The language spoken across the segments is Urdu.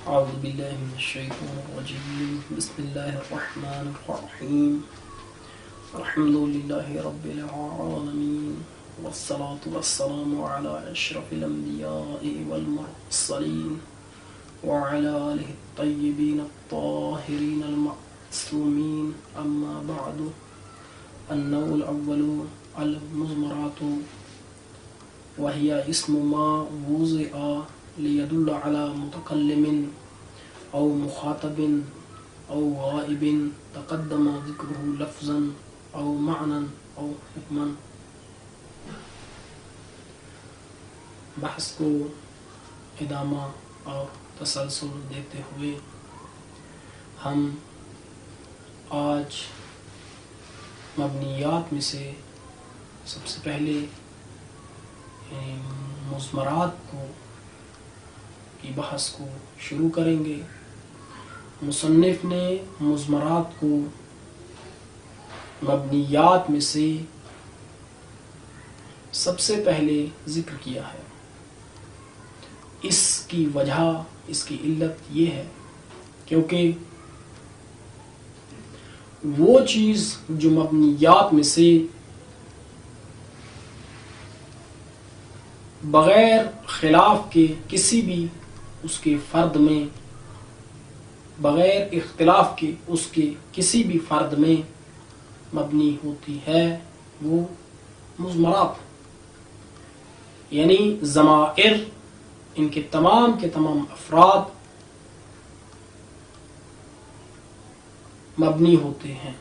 أعوذ بالله من الشيطان الرجيم بسم الله الرحمن الرحيم الحمد لله رب العالمين والصلاة والسلام على أشرف الأنبياء والمرسلين وعلى آله الطيبين الطاهرين المعصومين أما بعد النوع الأول المضمرات وهي اسم ما وضع ليدل على متكلم أو مخاطب أو غائب تقدم ذكره لفظا أو معنى أو حكما. بحث کو ادامہ اور تسلسل دیتے ہوئے ہم آج مبنیات میں سے سب سے پہلے مضمرات کی بحث کو شروع کریں گے. مصنف نے مضمرات کو مبنیات میں سے سب سے پہلے ذکر کیا ہے. اس کی وجہ، اس کی علت یہ ہے کیونکہ وہ چیز جو مبنیات میں سے بغیر خلاف کے کسی بھی اس کے فرد میں، بغیر اختلاف کے اس کے کسی بھی فرد میں مبنی ہوتی ہے وہ مضمرات، یعنی ضمائر، ان کے تمام افراد مبنی ہوتے ہیں.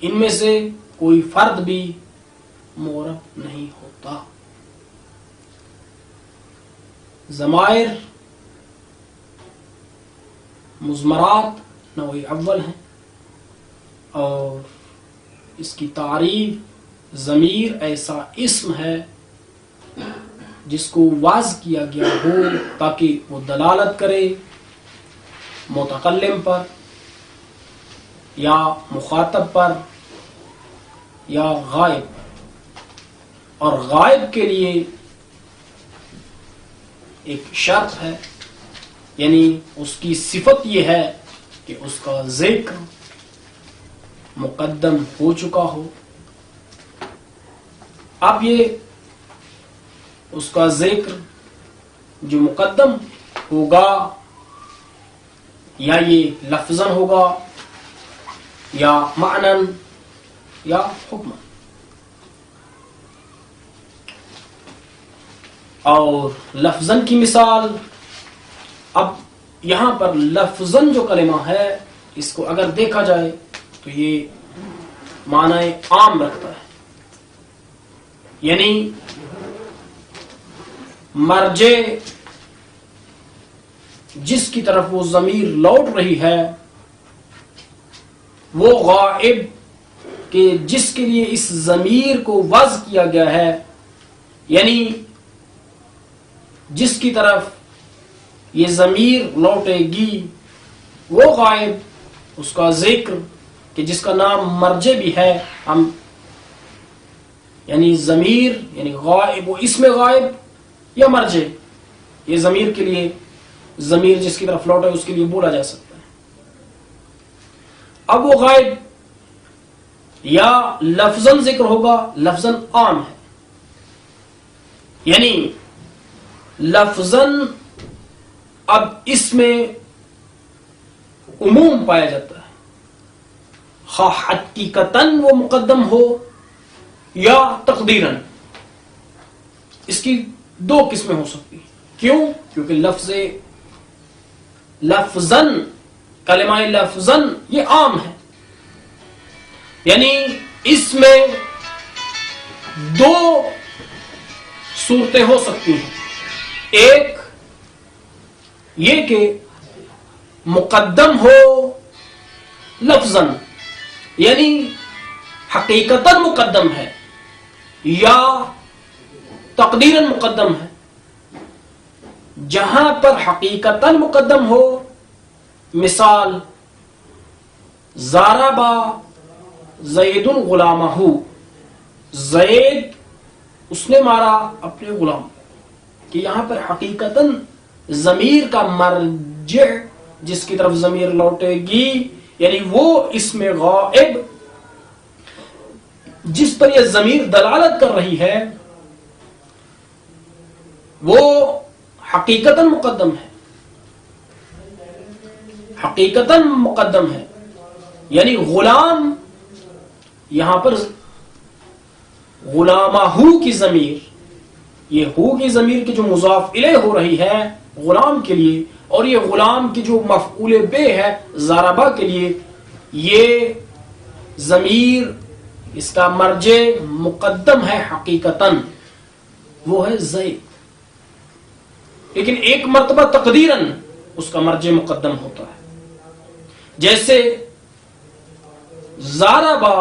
ان میں سے کوئی فرد بھی معرب نہیں ہوتا. ضمائر مضمرات نوع اول ہیں اور اس کی تعریف ضمیر ایسا اسم ہے جس کو واضح کیا گیا ہو تاکہ وہ دلالت کرے متکلم پر یا مخاطب پر یا غائب پر. اور غائب کے لیے ایک شرط ہے، یعنی اس کی صفت یہ ہے کہ اس کا ذکر مقدم ہو چکا ہو. اب یہ اس کا ذکر جو مقدم ہوگا یا یہ لفظاً ہوگا یا معناً یا حکماً. اور لفظاً کی مثال، اب یہاں پر لفظاً جو کلمہ ہے اس کو اگر دیکھا جائے تو یہ معنی عام رکھتا ہے، یعنی مرجع جس کی طرف وہ ضمیر لوٹ رہی ہے وہ غائب کہ جس کے لیے اس ضمیر کو وضع کیا گیا ہے، یعنی جس کی طرف یہ ضمیر لوٹے گی وہ غائب. اس کا ذکر کہ جس کا نام مرجع بھی ہے، ہم یعنی ضمیر یعنی غائب و اسم غائب یا مرجع، یہ ضمیر کے لیے ضمیر جس کی طرف لوٹے اس کے لیے بولا جا سکتا ہے. اب وہ غائب یا لفظاً ذکر ہوگا، لفظاً عام ہے، یعنی لفظاً اب اس میں عموم پایا جاتا ہے، خواہ حقیقتاً وہ مقدم ہو یا تقدیراً. اس کی دو قسمیں ہو سکتی ہیں. کیوں؟ کیونکہ لفظاً کلمہ لفظاً یہ عام ہے، یعنی اس میں دو صورتیں ہو سکتی ہیں. ایک یہ کہ مقدم ہو لفظاً یعنی حقیقتاً مقدم ہے، یا تقدیراً مقدم ہے. جہاں پر حقیقتاً مقدم ہو، مثال ضربا زید غلامہ، زید اس نے مارا اپنے غلام، کہ یہاں پر حقیقتاً ضمیر کا مرجع جس کی طرف ضمیر لوٹے گی یعنی وہ اسم غائب جس پر یہ ضمیر دلالت کر رہی ہے وہ حقیقتاً مقدم ہے، حقیقتاً مقدم ہے، یعنی غلام یہاں پر غلامہ کی ضمیر، یہ ہو کی ضمیر کی جو مضاف الیہ ہو رہی ہے غلام کے لیے، اور یہ غلام کی جو مفعول بہ ہے ضربہ کے لیے، یہ ضمیر اس کا مرجع مقدم ہے حقیقتاً، وہ ہے زید، لیکن ایک مرتبہ تقدیراً اس کا مرجع مقدم ہوتا ہے، جیسے ضربہ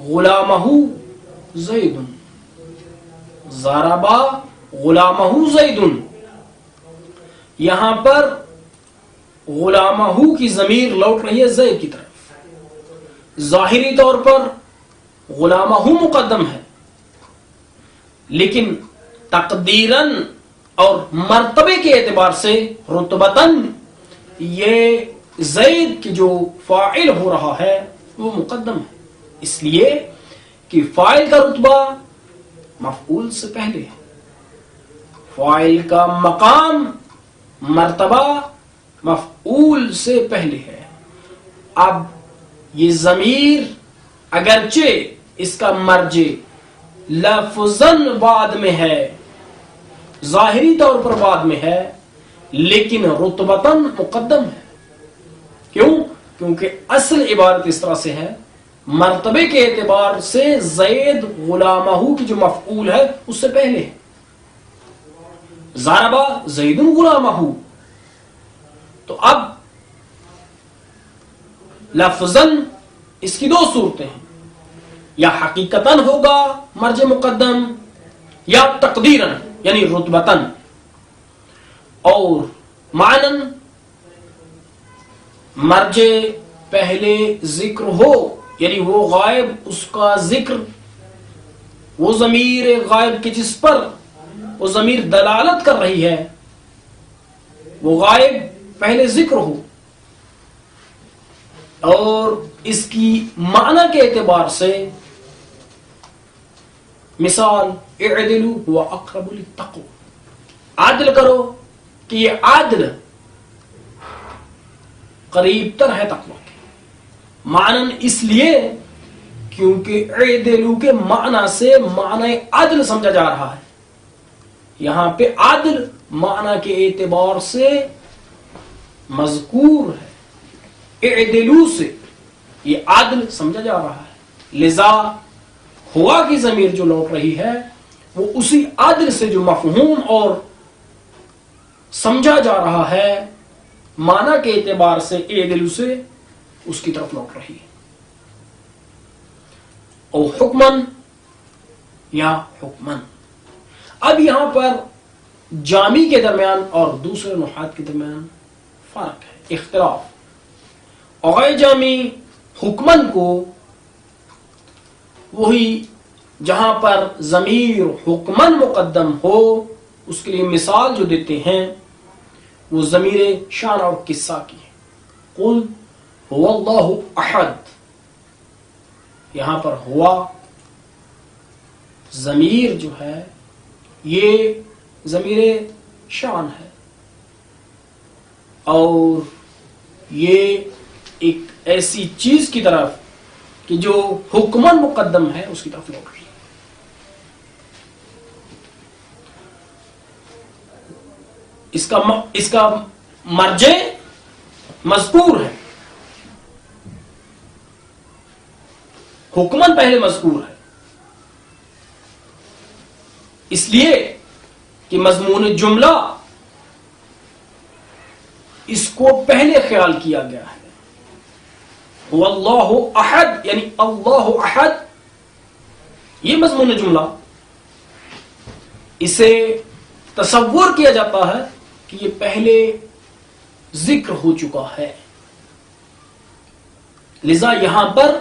غلامہ زید، ضربہ غلامہ زید، یہاں پر غلامہ کی ضمیر لوٹ رہی ہے زید کی طرف، ظاہری طور پر غلامہ مقدم ہے، لیکن تقدیراً اور مرتبے کے اعتبار سے رتبتاً یہ زید کی جو فاعل ہو رہا ہے وہ مقدم ہے، اس لیے کہ فاعل کا رتبہ مفعول سے پہلے ہے، فاعل کا مقام مرتبہ مفعول سے پہلے ہے۔ اب یہ ضمیر اگرچہ اس کا مرجع لفظاً بعد میں ہے، ظاہری طور پر بعد میں ہے، لیکن رتبتاً مقدم ہے، کیوں؟ کیونکہ اصل عبارت اس طرح سے ہے، مرتبے کے اعتبار سے زید غلامہ کی جو مفعول ہے اس سے پہلے ہے، ضربہ زید غلامہ، تو اب لفظاً اس کی دو صورتیں ہیں، یا حقیقتاً ہوگا مرجع مقدم یا تقدیراً یعنی رتبتاً، اور معناً مرجع پہلے ذکر ہو یعنی وہ غائب اس کا ذکر، وہ ضمیر غائب کی جس پر وہ ضمیر دلالت کر رہی ہے وہ غائب پہلے ذکر ہو، اور اس کی معنی کے اعتبار سے مثال اعدلوا هو اقرب للتقوى، عدل کرو کہ یہ عدل قریب تر ہے تقوی کے، معنی اس لیے کیونکہ اعدلوا کے معنی سے معنی عدل سمجھا جا رہا ہے، یہاں پہ عدل معنی کے اعتبار سے مذکور ہے، اعدلوا سے یہ عدل سمجھا جا رہا ہے، لذا ہوا کی ضمیر جو لوٹ رہی ہے وہ اسی عدل سے جو مفہوم اور سمجھا جا رہا ہے معنی کے اعتبار سے اعدلوا سے اس کی طرف لوٹ رہی ہے، اور حکمن یا حکمن۔ اب یہاں پر جامی کے درمیان اور دوسرے نحات کے درمیان فرق ہے، اختلاف، اور جامی حکمن کو وہی جہاں پر ضمیر حکمن مقدم ہو اس کے لیے مثال جو دیتے ہیں وہ ضمیر شان اور قصہ کی ہے، قل هو اللہ احد، یہاں پر ہوا ضمیر جو ہے یہ ضمیر شان ہے، اور یہ ایک ایسی چیز کی طرف کہ جو حکمن مقدم ہے اس کی طرف لوٹ رہی ہے۔ اس کا مرجع مذکور ہے، حکمن پہلے مذکور ہے، اس لیے کہ مضمون جملہ اس کو پہلے خیال کیا گیا ہے، واللہ احد یعنی اللہ احد، یہ مضمون جملہ، اسے تصور کیا جاتا ہے کہ یہ پہلے ذکر ہو چکا ہے، لذا یہاں پر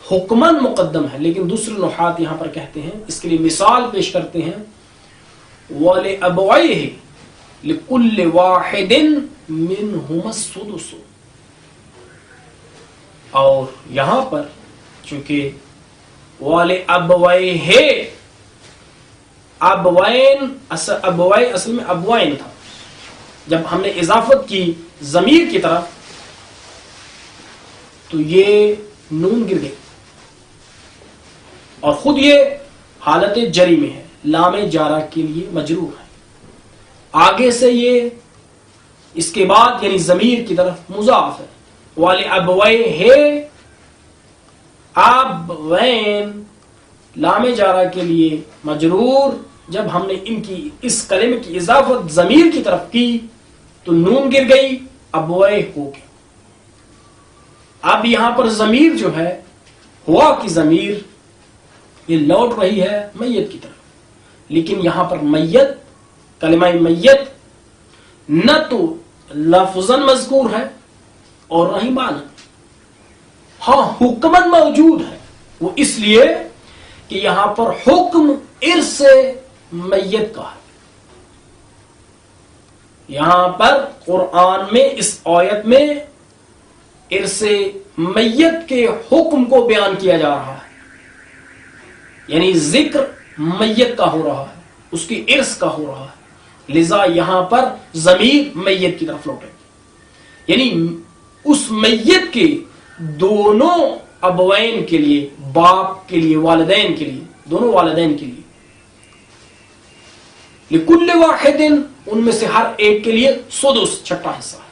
حکمن مقدم ہے، لیکن دوسرے نحات یہاں پر کہتے ہیں، اس کے لیے مثال پیش کرتے ہیں، وَلِأَبْوَيْهِ لِكُلِّ وَاحِدٍ مِّنْهُمَا السُّدُسُ. اور یہاں پر چونکہ وَلِأَبْوَيْهِ ابوین اصل میں ابوین تھا، جب ہم نے اضافت کی ضمیر کی طرف تو یہ نون گر گئی اور خود یہ حالت جری میں ہے، لام جارہ کے لیے مجرور ہے، آگے سے یہ اس کے بعد یعنی ضمیر کی طرف مضاف ہے. وَلِأَبْوَيْهِ ابوین لام جارہ کے لیے مجرور، جب ہم نے ان کی اس کلمے کی اضافت ضمیر کی طرف کی تو نون گر گئی، ابوئے ہو گیا. اب یہاں پر ضمیر جو ہے ہوا کی ضمیر یہ لوٹ رہی ہے میت کی طرف، لیکن یہاں پر میت کلمہ میت نہ تو لفظاً مذکور ہے اور نہ ہی معنی. ہاں حکماً موجود ہے، وہ اس لیے کہ یہاں پر حکم ارث میت کا ہے. یہاں پر قرآن میں اس آیت میں ارث میت کے حکم کو بیان کیا جا رہا ہے، یعنی ذکر میت کا ہو رہا ہے، اس کی ارث کا ہو رہا ہے، لذا یہاں پر ضمیر میت کی طرف لوٹے، یعنی اس میت کے دونوں ابوین کے لیے، باپ کے لیے، والدین کے لیے، دونوں والدین کے لیے، لکل واحد ان میں سے ہر ایک کے لیے سدس چھٹا حصہ ہے.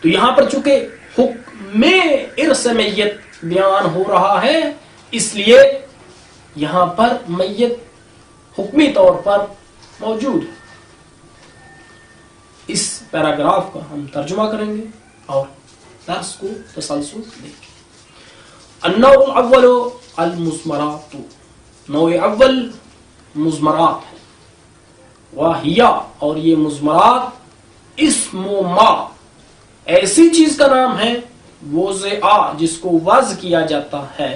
تو یہاں پر چونکہ حکم ارث میت بیان ہو رہا ہے اس لیے یہاں پر میت حکمی طور پر موجود ہے. اس پیراگراف کا ہم ترجمہ کریں گے اور درس کو تسلسل دیں گے. النوع الاول المزمرات، نوع اول مزمرات ہے. واہیا اور یہ مزمرات اسم ما ایسی چیز کا نام ہے وضع جس کو وضع کیا جاتا ہے،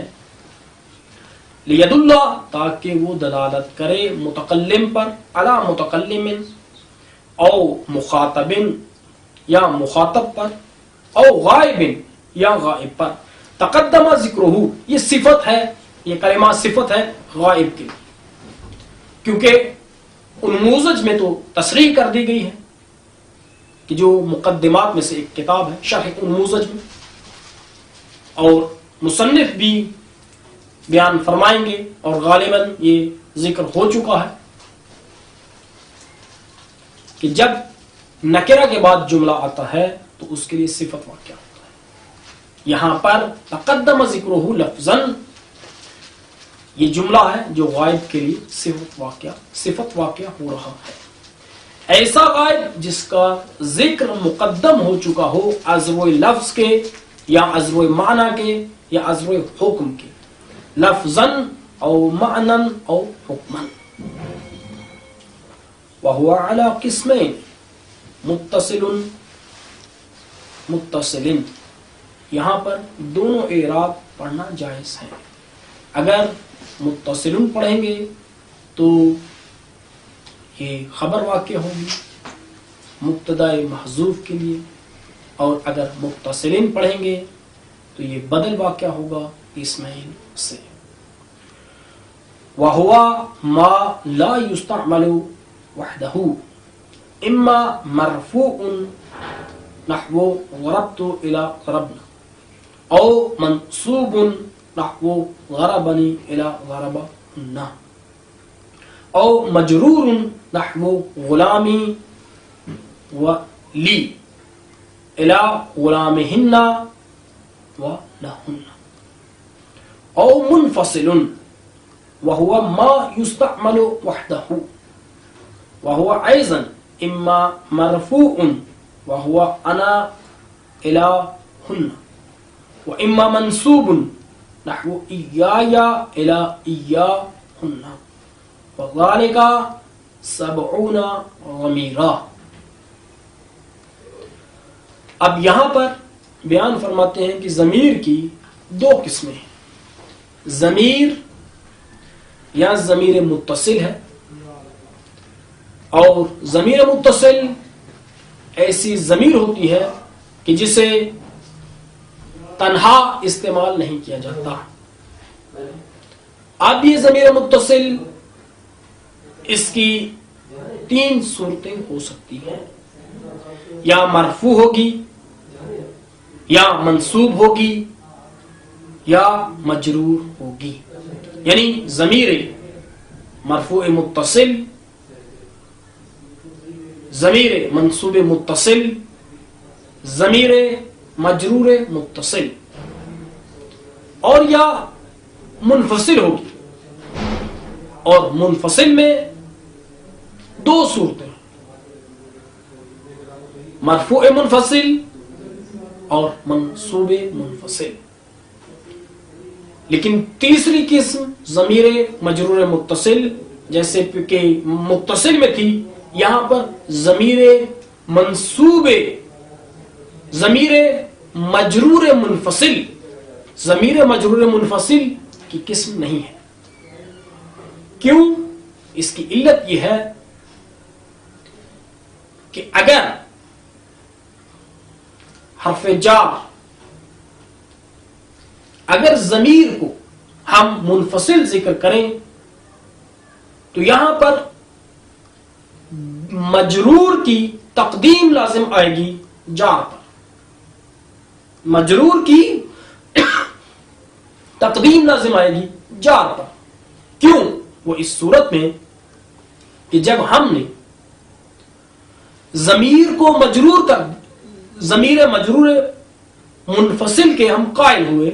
لید اللہ تاکہ وہ دلالت کرے متکلم پر، علی متکلم او مخاطب یا مخاطب پر، او غائب یا غائب پر. تقدم ذکرہ یہ صفت ہے، یہ کلمہ صفت ہے غائب کی، کیونکہ انموزج میں تو تصریح کر دی گئی ہے کہ جو مقدمات میں سے ایک کتاب ہے شرح انموزج میں، اور مصنف بھی بیان فرمائیں گے اور غالباً یہ ذکر ہو چکا ہے کہ جب نکرہ کے بعد جملہ آتا ہے تو اس کے لیے صفت واقع ہوتا ہے. یہاں پر تقدم ذکرہ لفظاً یہ جملہ ہے جو غائب کے لیے صفت واقع ہو رہا ہے. ایسا غائب جس کا ذکر مقدم ہو چکا ہو ازروئے لفظ کے یا ازروئے معنی کے یا ازروئے حکم کے، لفظاً او معنی او حکماً. وہو علی قسمین متصل، یہاں پر دونوں اعراب پڑھنا جائز ہے. اگر متصل پڑھیں گے تو یہ خبر واقع ہوگی مبتدا محذوف کے لیے، اور اگر متصل پڑھیں گے تو یہ بدل واقع ہوگا اسمین سے. وَهُوَ مَا لَا يُسْتَعْمَلُ وَحْدَهُ إِمَّا مَرْفُوعٌ نَحْوُ غَرَبْتُ إِلَى غَرَبْنَا أَوْ مَنْصُوبٌ نحو غربنی الى غربنا، او مجرور نحو غلامی ولی الى غلامہن ولہن، او منفصل وهو ما يستعمل وحده وهو ايضا اما مرفوع وهو انا الى هن، واما منصوب نحو ایایا الی ایاہن وذالک 70 ضمیرا. اب یہاں پر بیان فرماتے ہیں کہ ضمیر کی دو قسمیں ہیں. ضمیر یا ضمیر متصل ہے اور ضمیر متصل ایسی ضمیر ہوتی ہے کہ جسے تنہا استعمال نہیں کیا جاتا. اب یہ ضمیر متصل اس کی 3 صورتیں ہو سکتی ہیں. یا مرفوع ہوگی، یا منصوب ہوگی، یا مجرور ہوگی. یعنی ضمیر مرفوع متصل، ضمیر منصوب متصل، ضمیر مجرور متصل، اور یا منفصل ہوگی. اور منفصل میں 2 صورتیں، مرفوع منفصل اور منصوب منفصل. لیکن تیسری قسم ضمیر مجرور متصل، جیسے کہ متصل میں تھی، یہاں پر ضمیر منصوب، ضمیر مجرور منفصل، ضمیر مجرور منفصل کی قسم نہیں ہے. کیوں؟ اس کی علت یہ ہے کہ اگر حرف جار، اگر ضمیر کو ہم منفصل ذکر کریں تو یہاں پر مجرور کی تقدیم لازم آئے گی جار پر. مجرور کی تقدیم لازم آئے گی جار پر. کیوں؟ وہ اس صورت میں کہ جب ہم نے ضمیر کو مجرور کر، ضمیر مجرور منفصل کے ہم قائل ہوئے،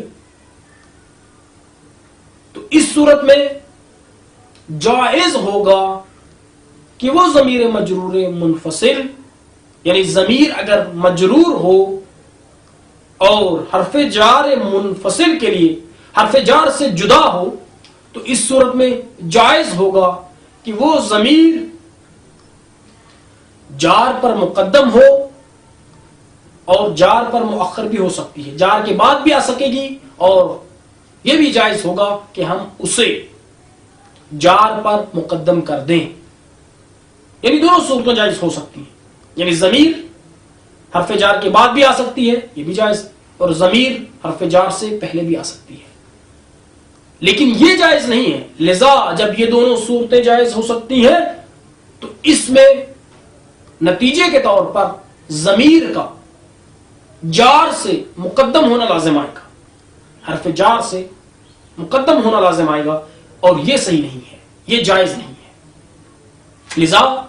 تو اس صورت میں جائز ہوگا کہ وہ ضمیر مجرور منفصل، یعنی ضمیر اگر مجرور ہو اور حرف جار منفصل کے لیے حرف جار سے جدا ہو، تو اس صورت میں جائز ہوگا کہ وہ ضمیر جار پر مقدم ہو اور جار پر مؤخر بھی ہو سکتی ہے، جار کے بعد بھی آ سکے گی، اور یہ بھی جائز ہوگا کہ ہم اسے جار پر مقدم کر دیں. یعنی دونوں صورتیں جائز ہو سکتی ہیں. یعنی ضمیر حرف جار کے بعد بھی آ سکتی ہے، یہ بھی جائز، اور ضمیر حرف جار سے پہلے بھی آ سکتی ہے. لیکن یہ جائز نہیں ہے. لذا جب یہ دونوں صورتیں جائز ہو سکتی ہیں تو اس میں نتیجے کے طور پر ضمیر کا جار سے مقدم ہونا لازم آئے گا، حرف جار سے مقدم ہونا لازم آئے گا، اور یہ صحیح نہیں ہے، یہ جائز نہیں ہے. لذا